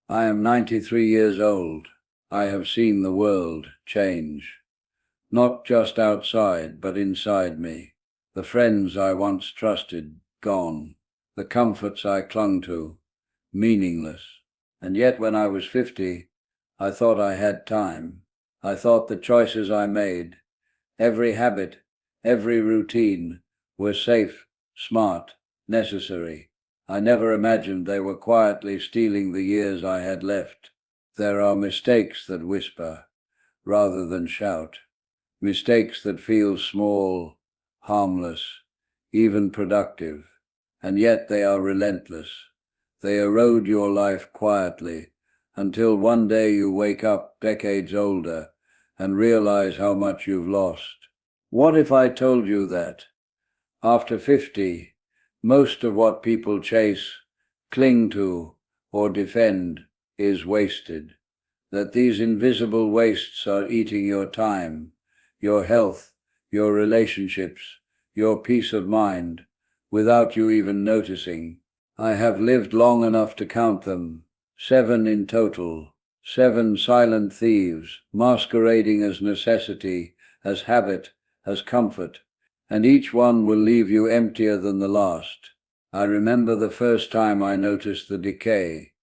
I am 93 years old. I have seen the world change. Not just outside, but inside me. The friends I once trusted, gone. The comforts I clung to, meaningless. And yet when I was 50, I thought I had time. I thought the choices I made, every habit, every routine, were safe, smart, necessary. I never imagined they were quietly stealing the years I had left. There are mistakes that whisper, rather than shout. Mistakes that feel small, harmless, even productive. And yet they are relentless. They erode your life quietly, until one day you wake up decades older and realize how much you've lost. What if I told you that, after 50, most of what people chase, cling to, or defend is wasted? That these invisible wastes are eating your time, your health, your relationships, your peace of mind, without you even noticing. I have lived long enough to count them, 7 in total, 7 silent thieves, masquerading as necessity, as habit, as comfort, and each one will leave you emptier than the last. I remember the first time I noticed the decay,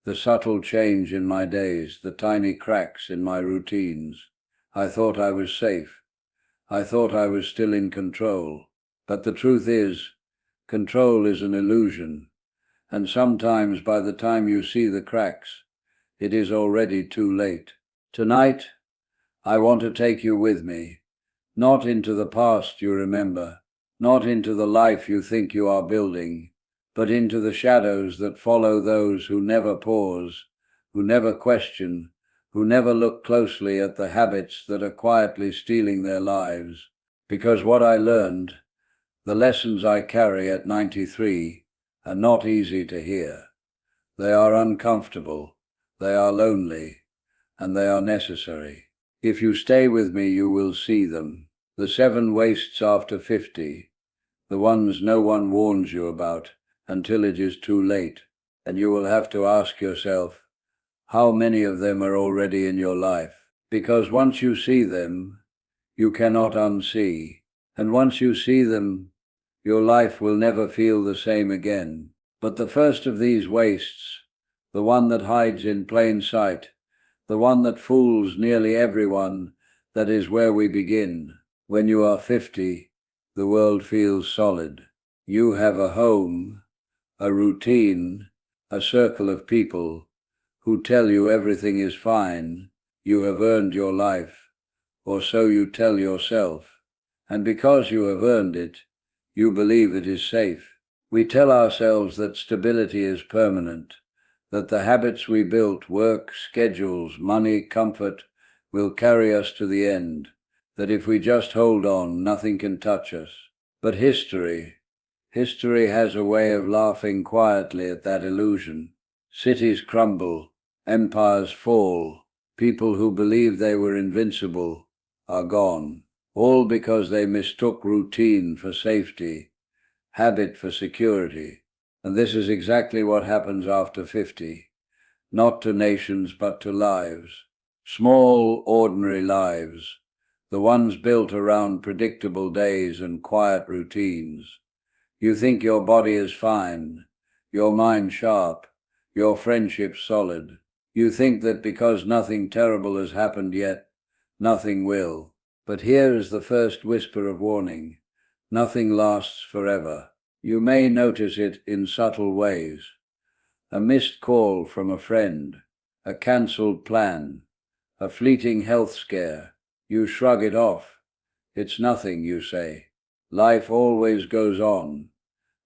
the subtle change in my days, the tiny cracks in my routines. I thought I was safe. I thought I was still in control. But the truth is, control is an illusion. And sometimes by the time you see the cracks, it is already too late. Tonight, I want to take you with me, not into the past you remember, not into the life you think you are building, but into the shadows that follow those who never pause, who never question, who never look closely at the habits that are quietly stealing their lives. Because what I learned, the lessons I carry at 93, are not easy to hear. They are uncomfortable, they are lonely, and they are necessary. If you stay with me, you will see them. The 7 wastes after 50, the ones no one warns you about until it is too late. And you will have to ask yourself, how many of them are already in your life? Because once you see them, you cannot unsee. And once you see them, your life will never feel the same again. But the first of these wastes, the one that hides in plain sight, the one that fools nearly everyone, that is where we begin. When you are 50, the world feels solid. You have a home, a routine, a circle of people who tell you everything is fine. You have earned your life, or so you tell yourself. And because you have earned it, you believe it is safe. We tell ourselves that stability is permanent, that the habits we built, work, schedules, money, comfort, will carry us to the end, that if we just hold on, nothing can touch us. But history has a way of laughing quietly at that illusion. Cities crumble, empires fall, people who believed they were invincible are gone, all because they mistook routine for safety, habit for security. And this is exactly what happens after 50, not to nations but to lives. Small, ordinary lives, the ones built around predictable days and quiet routines. You think your body is fine, your mind sharp, your friendship solid. You think that because nothing terrible has happened yet, nothing will. But here is the first whisper of warning. Nothing lasts forever. You may notice it in subtle ways. A missed call from a friend, a cancelled plan, a fleeting health scare. You shrug it off. It's nothing, you say. Life always goes on,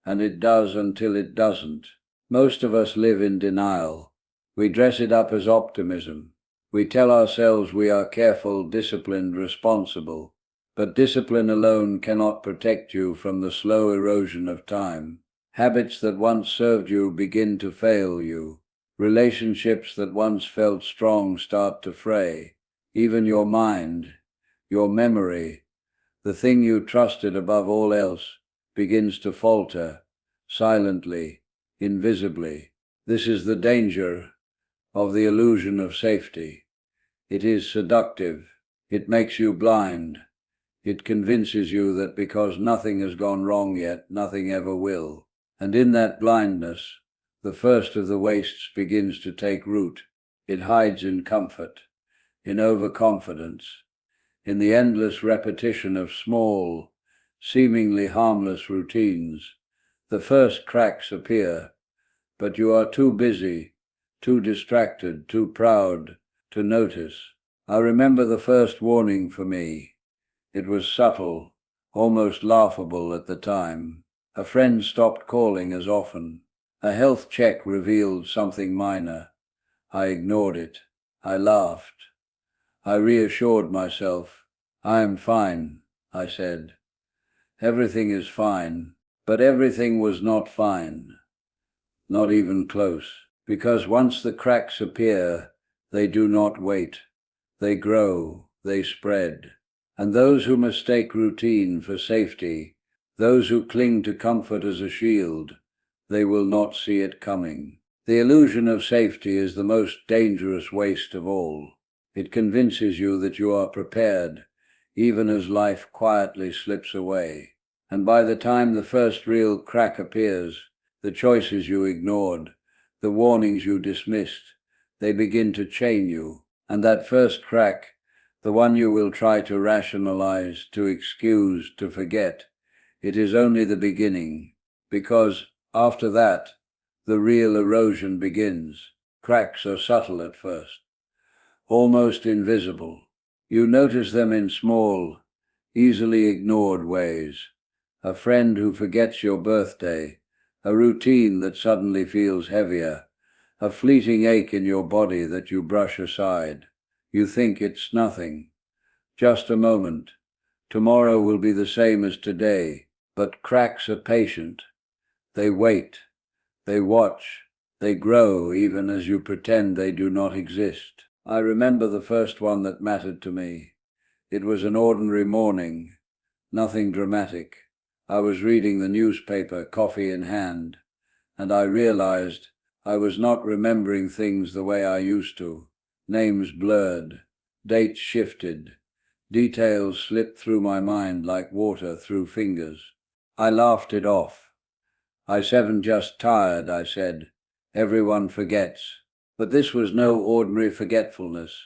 and it does until it doesn't. Most of us live in denial. We dress it up as optimism. We tell ourselves we are careful, disciplined, responsible. But discipline alone cannot protect you from the slow erosion of time. Habits that once served you begin to fail you. Relationships that once felt strong start to fray. Even your mind, your memory, the thing you trusted above all else, begins to falter, silently, invisibly. This is the danger of the illusion of safety. It is seductive. It makes you blind. It convinces you that because nothing has gone wrong yet, nothing ever will. And in that blindness, the first of the wastes begins to take root. It hides in comfort, in overconfidence, in the endless repetition of small, seemingly harmless routines. The first cracks appear, but you are too busy, too distracted, too proud to notice. I remember the first warning for me. It was subtle, almost laughable at the time. A friend stopped calling as often. A health check revealed something minor. I ignored it. I laughed. I reassured myself. I am fine, I said. Everything is fine. But everything was not fine. Not even close. Because once the cracks appear, they do not wait. They grow, they spread. And those who mistake routine for safety, those who cling to comfort as a shield, they will not see it coming. The illusion of safety is the most dangerous waste of all. It convinces you that you are prepared, even as life quietly slips away. And by the time the first real crack appears, the choices you ignored, the warnings you dismissed, they begin to chain you. And that first crack, the one you will try to rationalize, to excuse, to forget, it is only the beginning, because after that, the real erosion begins. Cracks are subtle at first, almost invisible. You notice them in small, easily ignored ways. A friend who forgets your birthday, a routine that suddenly feels heavier, a fleeting ache in your body that you brush aside. You think it's nothing, just a moment. Tomorrow will be the same as today, but cracks are patient. They wait, they watch, they grow even as you pretend they do not exist. I remember the first one that mattered to me. It was an ordinary morning, nothing dramatic. I was reading the newspaper, coffee in hand, and I realized I was not remembering things the way I used to. Names blurred, dates shifted, details slipped through my mind like water through fingers. I laughed it off. I wasn't just tired, I said. Everyone forgets. But this was no ordinary forgetfulness.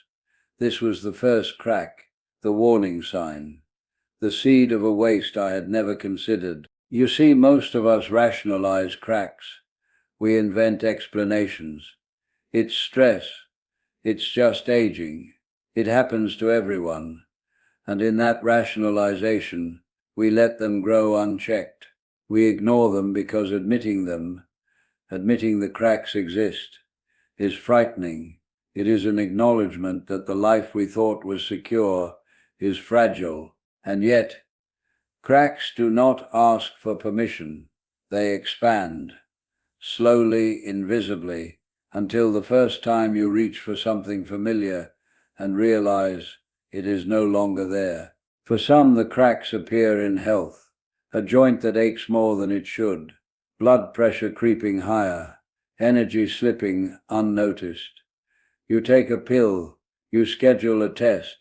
This was the first crack, the warning sign, the seed of a waste I had never considered. You see, most of us rationalize cracks. We invent explanations. It's stress. It's just aging. It happens to everyone. And in that rationalization, we let them grow unchecked. We ignore them because admitting the cracks exist, is frightening. It is an acknowledgement that the life we thought was secure is fragile. And yet, cracks do not ask for permission. They expand, slowly, invisibly, until the first time you reach for something familiar and realize it is no longer there. For some, the cracks appear in health, a joint that aches more than it should, blood pressure creeping higher, energy slipping unnoticed. You take a pill, you schedule a test,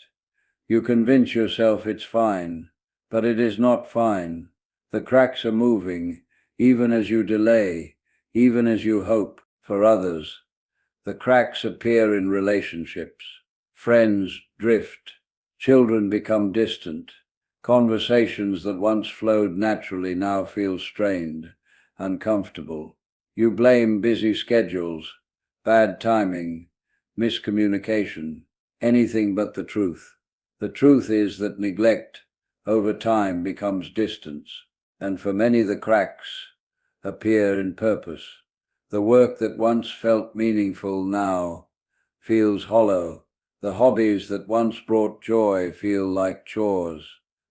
you convince yourself it's fine, but it is not fine. The cracks are moving, even as you delay, even as you hope. For others, the cracks appear in relationships. Friends drift, children become distant, conversations that once flowed naturally now feel strained, uncomfortable. You blame busy schedules, bad timing, miscommunication, anything but the truth. The truth is that neglect, over time, becomes distance, and for many the cracks appear in purpose. The work that once felt meaningful now feels hollow. The hobbies that once brought joy feel like chores.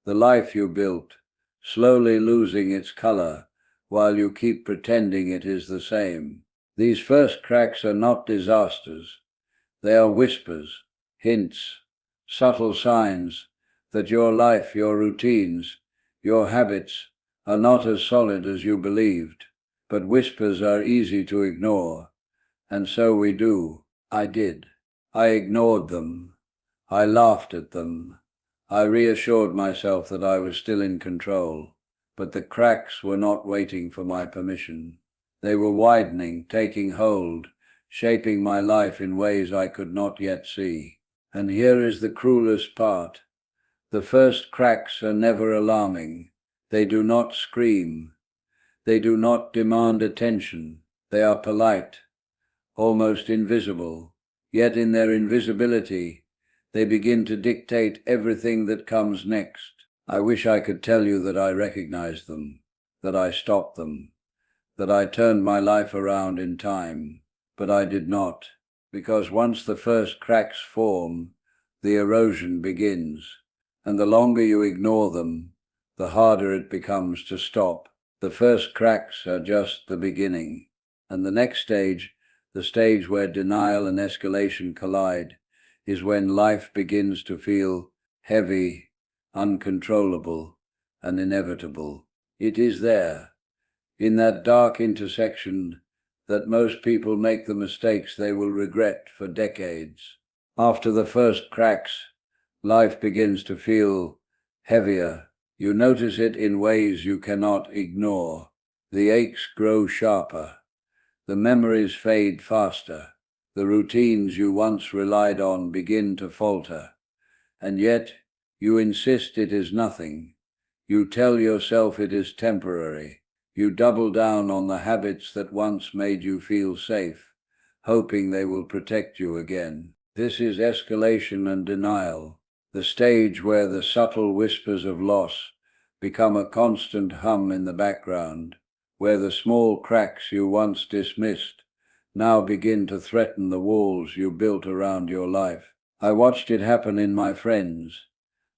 The life you built, slowly losing its color, while you keep pretending it is the same. These first cracks are not disasters. They are whispers, hints, subtle signs that your life, your routines, your habits are not as solid as you believed. But whispers are easy to ignore, and so we do. I did. I ignored them. I laughed at them. I reassured myself that I was still in control. But the cracks were not waiting for my permission. They were widening, taking hold, shaping my life in ways I could not yet see. And here is the cruelest part. The first cracks are never alarming. They do not scream. They do not demand attention. They are polite, almost invisible. Yet in their invisibility, they begin to dictate everything that comes next. I wish I could tell you that I recognized them, that I stopped them, that I turned my life around in time. But I did not, because once the first cracks form, the erosion begins. And the longer you ignore them, the harder it becomes to stop. The first cracks are just the beginning. And the next stage, the stage where denial and escalation collide, is when life begins to feel heavy, uncontrollable, and inevitable. It is there, in that dark intersection, that most people make the mistakes they will regret for decades. After the first cracks, life begins to feel heavier. You notice it in ways you cannot ignore. The aches grow sharper. The memories fade faster. The routines you once relied on begin to falter. And yet, you insist it is nothing. You tell yourself it is temporary. You double down on the habits that once made you feel safe, hoping they will protect you again. This is escalation and denial, the stage where the subtle whispers of loss become a constant hum in the background, where the small cracks you once dismissed now begin to threaten the walls you built around your life. I watched it happen in my friends.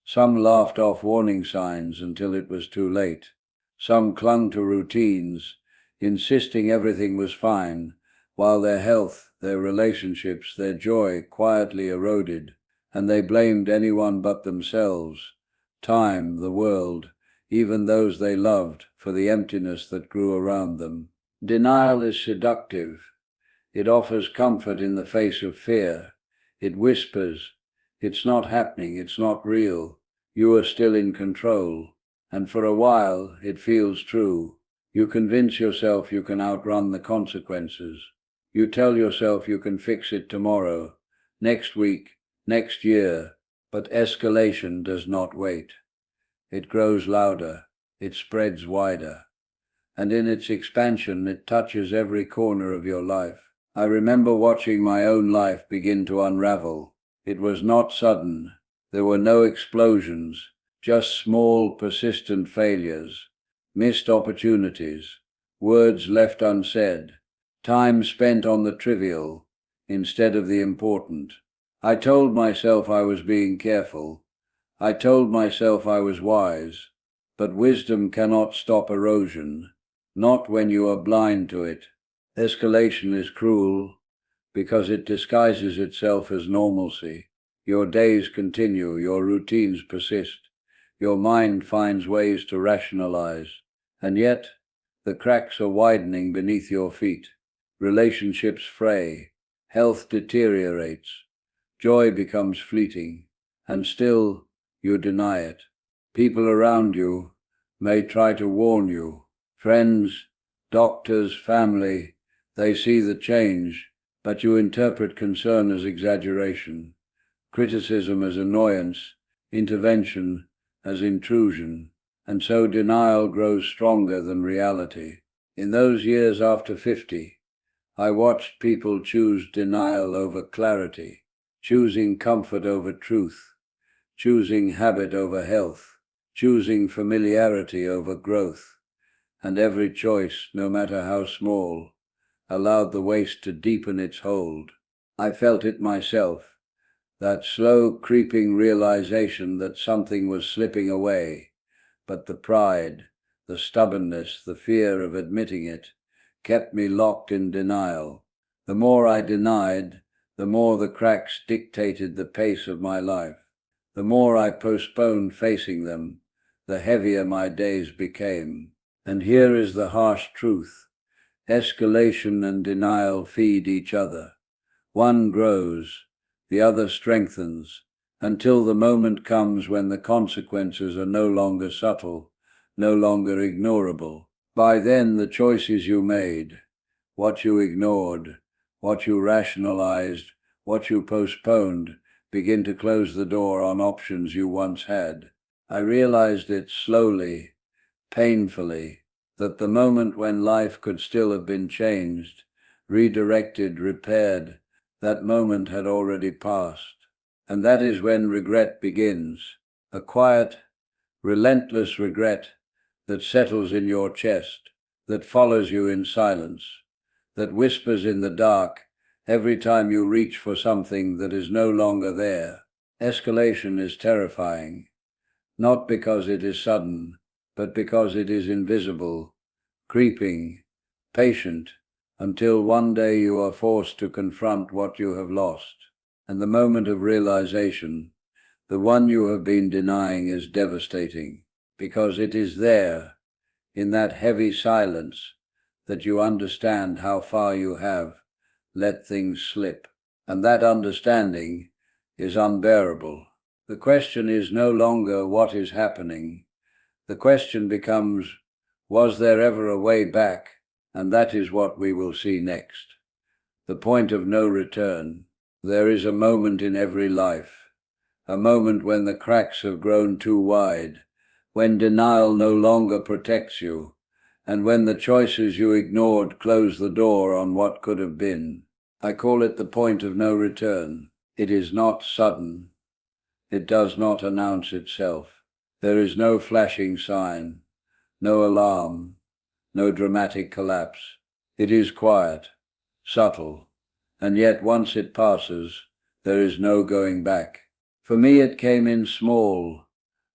Some laughed off warning signs until it was too late. Some clung to routines, insisting everything was fine, while their health, their relationships, their joy quietly eroded, and they blamed anyone but themselves, time, the world, even those they loved, for the emptiness that grew around them. Denial is seductive. It offers comfort in the face of fear. It whispers, "It's not happening, it's not real. You are still in control." And for a while, it feels true. You convince yourself you can outrun the consequences. You tell yourself you can fix it tomorrow, next week, next year. But escalation does not wait. It grows louder. It spreads wider. And in its expansion, it touches every corner of your life. I remember watching my own life begin to unravel. It was not sudden. There were no explosions. Just small, persistent failures, missed opportunities, words left unsaid, time spent on the trivial instead of the important. I told myself I was being careful. I told myself I was wise. But wisdom cannot stop erosion, not when you are blind to it. Escalation is cruel because it disguises itself as normalcy. Your days continue, your routines persist. Your mind finds ways to rationalize, and yet the cracks are widening beneath your feet. Relationships fray, health deteriorates, joy becomes fleeting, and still you deny it. People around you may try to warn you. Friends, doctors, family, they see the change, but you interpret concern as exaggeration, criticism as annoyance, intervention as intrusion, and so denial grows stronger than reality. In those years after 50, I watched people choose denial over clarity, choosing comfort over truth, choosing habit over health, choosing familiarity over growth, and every choice, no matter how small, allowed the waste to deepen its hold. I felt it myself, that slow creeping realization that something was slipping away, but the pride, the stubbornness, the fear of admitting it, kept me locked in denial. The more I denied, the more the cracks dictated the pace of my life. The more I postponed facing them, the heavier my days became. And here is the harsh truth. Escalation and denial feed each other. One grows, the other strengthens, until the moment comes when the consequences are no longer subtle, no longer ignorable. By then, the choices you made, what you ignored, what you rationalized, what you postponed, begin to close the door on options you once had. I realized it slowly, painfully, that the moment when life could still have been changed, redirected, repaired, that moment had already passed. And that is when regret begins, a quiet, relentless regret that settles in your chest, that follows you in silence, that whispers in the dark every time you reach for something that is no longer there. Escalation is terrifying, not because it is sudden, but because it is invisible, creeping, patient, until one day you are forced to confront what you have lost. And the moment of realization, the one you have been denying, is devastating, because it is there, in that heavy silence, that you understand how far you have let things slip. And that understanding is unbearable. The question is no longer what is happening. The question becomes, was there ever a way back? And that is what we will see next. The point of no return. There is a moment in every life, a moment when the cracks have grown too wide, when denial no longer protects you, and when the choices you ignored close the door on what could have been. I call it the point of no return. It is not sudden. It does not announce itself. There is no flashing sign, no alarm, no dramatic collapse. It is quiet, subtle, and yet once it passes, there is no going back. For me, it came in small,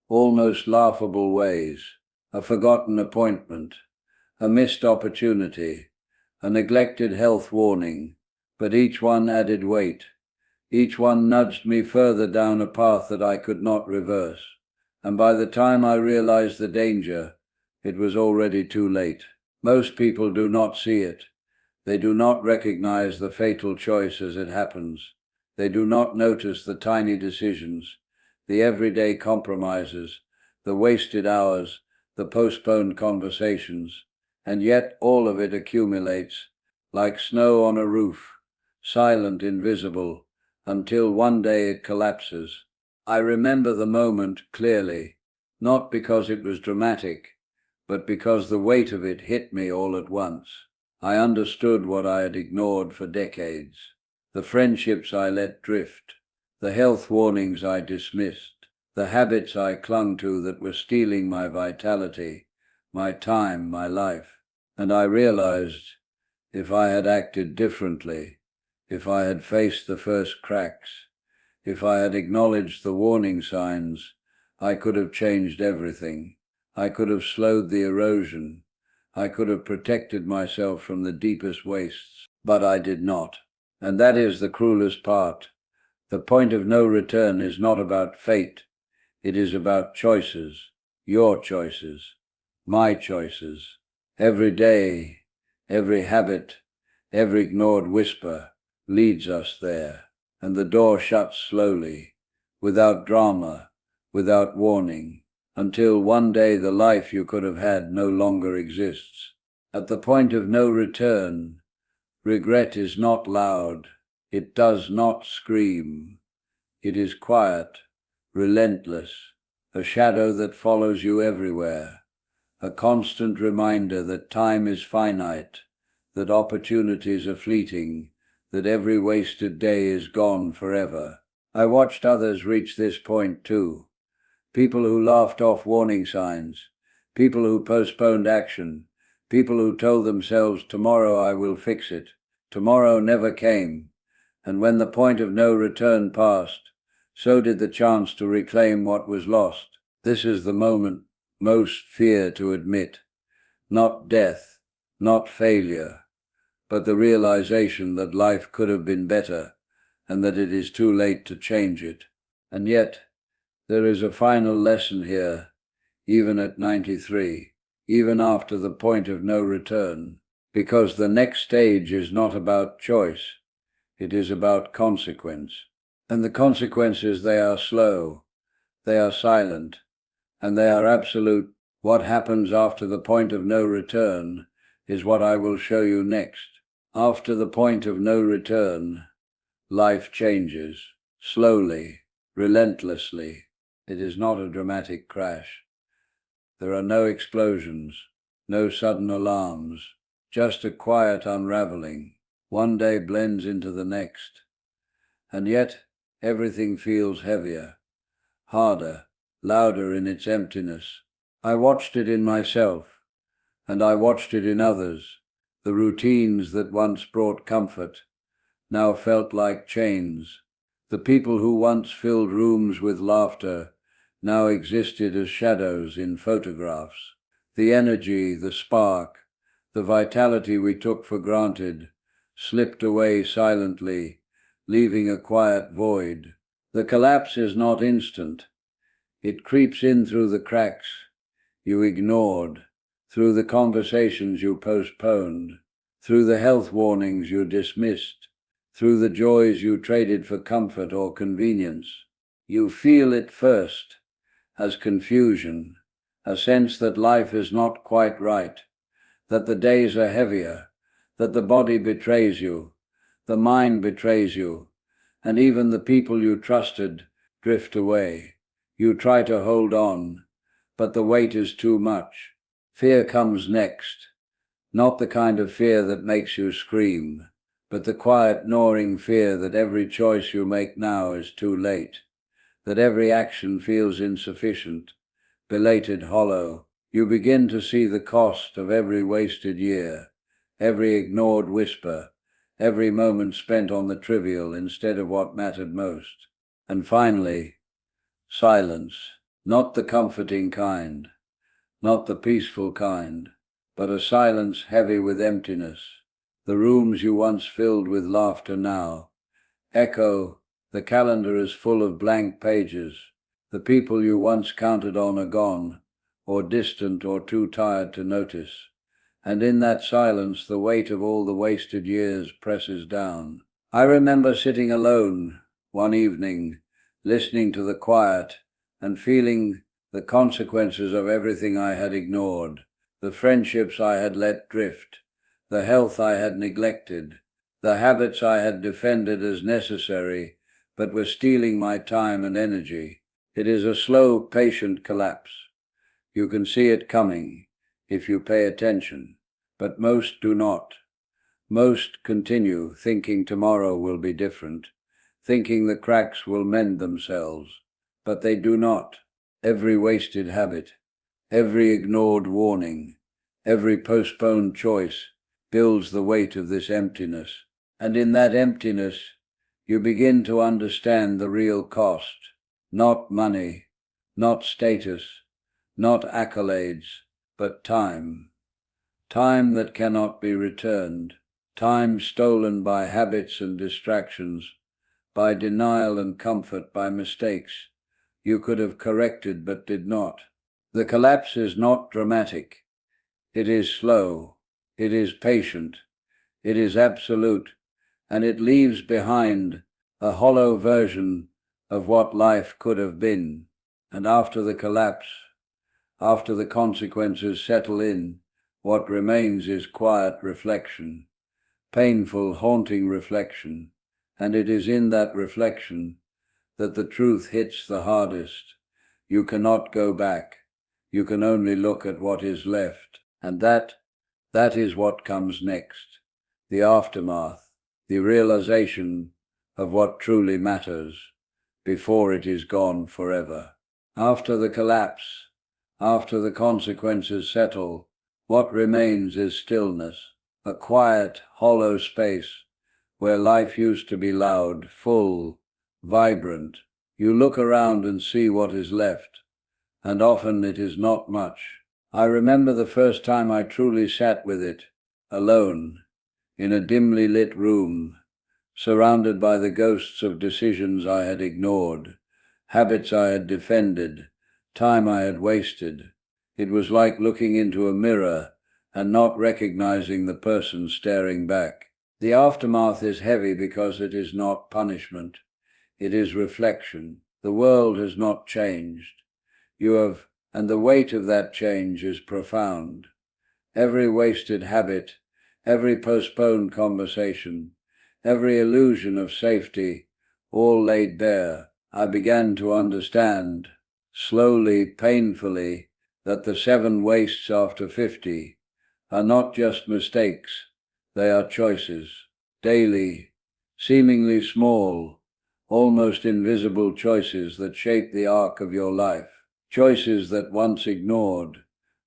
almost laughable ways: a forgotten appointment, a missed opportunity, a neglected health warning, but each one added weight. Each one nudged me further down a path that I could not reverse. And by the time I realized the danger, it was already too late. Most people do not see it. They do not recognize the fatal choice as it happens. They do not notice the tiny decisions, the everyday compromises, the wasted hours, the postponed conversations, and yet all of it accumulates, like snow on a roof, silent, invisible, until one day it collapses. I remember the moment clearly, not because it was dramatic, but because the weight of it hit me all at once. I understood what I had ignored for decades, the friendships I let drift, the health warnings I dismissed, the habits I clung to that were stealing my vitality, my time, my life. And I realized, if I had acted differently, if I had faced the first cracks, if I had acknowledged the warning signs, I could have changed everything. I could have slowed the erosion. I could have protected myself from the deepest wastes, but I did not. And that is the cruelest part. The point of no return is not about fate. It is about choices, your choices, my choices. Every day, every habit, every ignored whisper leads us there, and the door shuts slowly, without drama, without warning, until one day the life you could have had no longer exists. At the point of no return, regret is not loud. It does not scream. It is quiet, relentless, a shadow that follows you everywhere, a constant reminder that time is finite, that opportunities are fleeting, that every wasted day is gone forever. I watched others reach this point too. People who laughed off warning signs, people who postponed action, people who told themselves, tomorrow I will fix it. Tomorrow never came, and when the point of no return passed, so did the chance to reclaim what was lost. This is the moment most fear to admit. Not death, not failure, but the realization that life could have been better, and that it is too late to change it. And yet, there is a final lesson here, even at 93, even after the point of no return, because the next stage is not about choice. It is about consequence. And the consequences, they are slow, they are silent, and they are absolute. What happens after the point of no return is what I will show you next. After the point of no return, life changes, slowly, relentlessly. It is not a dramatic crash. There are no explosions, no sudden alarms, just a quiet unraveling. One day blends into the next. And yet, everything feels heavier, harder, louder in its emptiness. I watched it in myself, and I watched it in others. The routines that once brought comfort now felt like chains. The people who once filled rooms with laughter now existed as shadows in photographs. The energy, the spark, the vitality we took for granted slipped away silently, leaving a quiet void. The collapse is not instant. It creeps in through the cracks you ignored, through the conversations you postponed, through the health warnings you dismissed, through the joys you traded for comfort or convenience. You feel it first as confusion, a sense that life is not quite right, that the days are heavier, that the body betrays you, the mind betrays you, and even the people you trusted drift away. You try to hold on, but the weight is too much. Fear comes next, not the kind of fear that makes you scream, but the quiet, gnawing fear that every choice you make now is too late, that every action feels insufficient, belated, hollow. You begin to see the cost of every wasted year, every ignored whisper, every moment spent on the trivial instead of what mattered most. And finally, silence, not the comforting kind, not the peaceful kind, but a silence heavy with emptiness. The rooms you once filled with laughter now echo. The calendar is full of blank pages. The people you once counted on are gone, or distant or too tired to notice. And in that silence, the weight of all the wasted years presses down. I remember sitting alone one evening, listening to the quiet and feeling the consequences of everything I had ignored, the friendships I had let drift, the health I had neglected, the habits I had defended as necessary, but were stealing my time and energy. It is a slow, patient collapse. You can see it coming if you pay attention, but most do not. Most continue thinking tomorrow will be different, thinking the cracks will mend themselves, but they do not. Every wasted habit, every ignored warning, every postponed choice builds the weight of this emptiness. And in that emptiness, you begin to understand the real cost. Not money, not status, not accolades, but time. Time that cannot be returned. Time stolen by habits and distractions, by denial and comfort, by mistakes you could have corrected but did not. The collapse is not dramatic. It is slow. It is patient. It is absolute. And it leaves behind a hollow version of what life could have been. And after the collapse, after the consequences settle in, what remains is quiet reflection, painful, haunting reflection. And it is in that reflection that the truth hits the hardest. You cannot go back. You can only look at what is left. And that is what comes next. The aftermath, the realization of what truly matters before it is gone forever. After the collapse, after the consequences settle, what remains is stillness, a quiet, hollow space where life used to be loud, full, vibrant. You look around and see what is left, and often it is not much. I remember the first time I truly sat with it, alone, in a dimly lit room, surrounded by the ghosts of decisions I had ignored, habits I had defended, time I had wasted. It was like looking into a mirror and not recognizing the person staring back. The aftermath is heavy because it is not punishment. It is reflection. The world has not changed. You have, and the weight of that change is profound. Every wasted habit, every postponed conversation, every illusion of safety, all laid bare. I began to understand, slowly, painfully, that the 7 wastes after 50 are not just mistakes, they are choices, daily, seemingly small, almost invisible choices that shape the arc of your life, choices that once ignored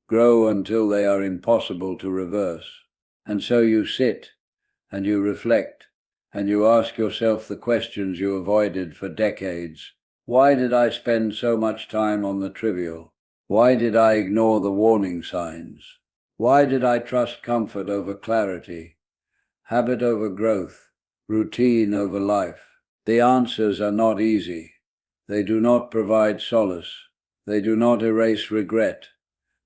grow until they are impossible to reverse. And so you sit, and you reflect, and you ask yourself the questions you avoided for decades. Why did I spend so much time on the trivial? Why did I ignore the warning signs? Why did I trust comfort over clarity, habit over growth, routine over life? The answers are not easy. They do not provide solace. They do not erase regret,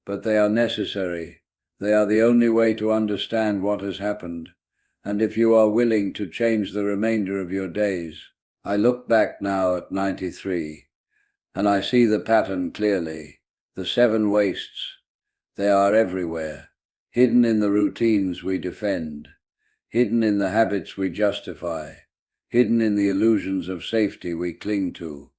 but they are necessary. They are the only way to understand what has happened, and if you are willing to change the remainder of your days. I look back now at 93, and I see the pattern clearly. The 7 wastes. They are everywhere, hidden in the routines we defend, hidden in the habits we justify, hidden in the illusions of safety we cling to.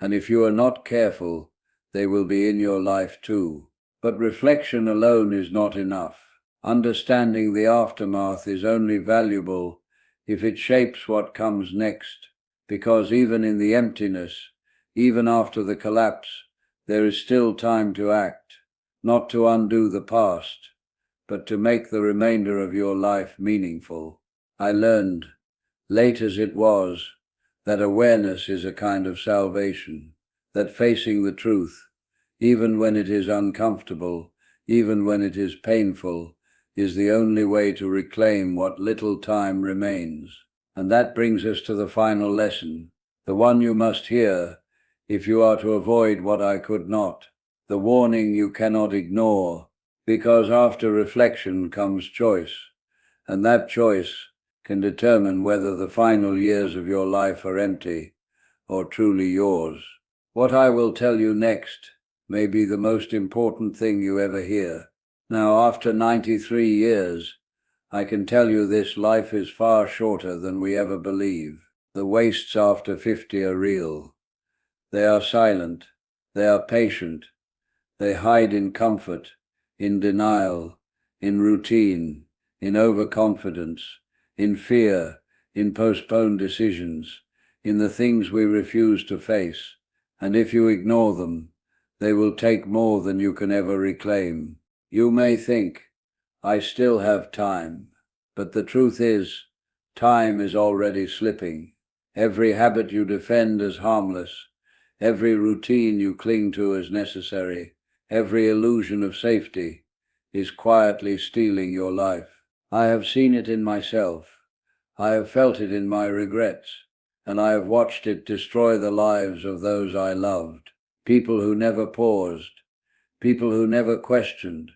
And if you are not careful, they will be in your life too. But reflection alone is not enough. Understanding the aftermath is only valuable if it shapes what comes next, because even in the emptiness, even after the collapse, there is still time to act, not to undo the past, but to make the remainder of your life meaningful. I learned, late as it was, that awareness is a kind of salvation, that facing the truth, even when it is uncomfortable, even when it is painful, is the only way to reclaim what little time remains. And that brings us to the final lesson, the one you must hear if you are to avoid what I could not, the warning you cannot ignore, because after reflection comes choice, and that choice can determine whether the final years of your life are empty or truly yours. What I will tell you next may be the most important thing you ever hear. Now, after 93 years, I can tell you this: life is far shorter than we ever believe. The wastes after 50 are real. They are silent. They are patient. They hide in comfort, in denial, in routine, in overconfidence, in fear, in postponed decisions, in the things we refuse to face. And if you ignore them, they will take more than you can ever reclaim. You may think, I still have time, but the truth is, time is already slipping. Every habit you defend as harmless, every routine you cling to as necessary, every illusion of safety is quietly stealing your life. I have seen it in myself. I have felt it in my regrets, and I have watched it destroy the lives of those I loved. People who never paused, people who never questioned,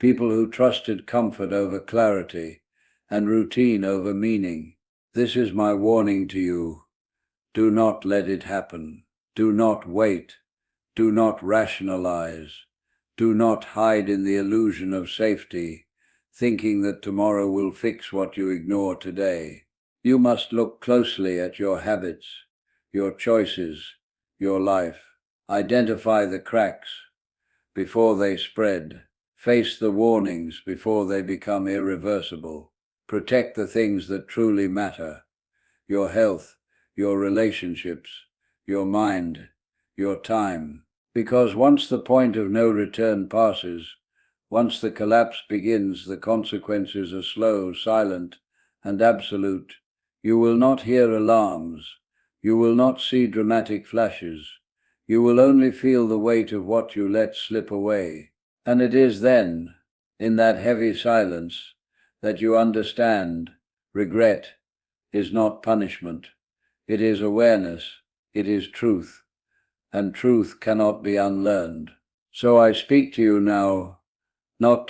people who trusted comfort over clarity and routine over meaning. This is my warning to you. Do not let it happen. Do not wait. Do not rationalize. Do not hide in the illusion of safety, thinking that tomorrow will fix what you ignore today. You must look closely at your habits, your choices, your life. Identify the cracks before they spread. Face the warnings before they become irreversible. Protect the things that truly matter: your health, your relationships, your mind, your time. Because once the point of no return passes, once the collapse begins, the consequences are slow, silent, and absolute. You will not hear alarms. You will not see dramatic flashes. You will only feel the weight of what you let slip away. And it is then, in that heavy silence, that you understand regret is not punishment. It is awareness. It is truth. And truth cannot be unlearned. So I speak to you now, not